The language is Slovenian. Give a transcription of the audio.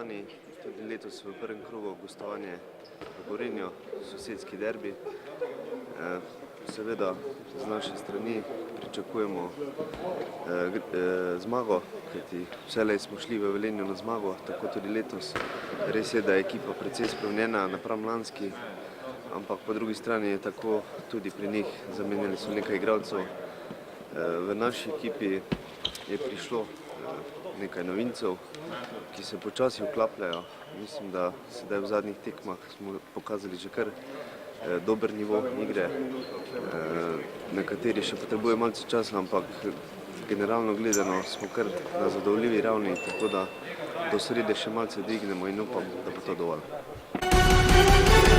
lani, tudi letos v prvem krogu gostovanje v Gorenju, sosedski derbi. Seveda z naše strani pričakujemo zmago, kajti vselej smo šli v Velenju na zmago, tako tudi letos. Res je, da je ekipa precej spremenjena napram lanski, ampak po drugi strani je tako tudi pri njih, zamenjali so nekaj igralcev. V naši ekipi je prišlo nekaj novincev, ki se počasi vklapljajo. Mislim, da sedaj v zadnjih tekmah smo pokazali že kar dober nivo igre. Nekateri še potrebujejo malce časa, ampak generalno gledano smo kar na zadovoljivi ravni, tako da do srede še malce dvignemo in upam, da bo to dovolj.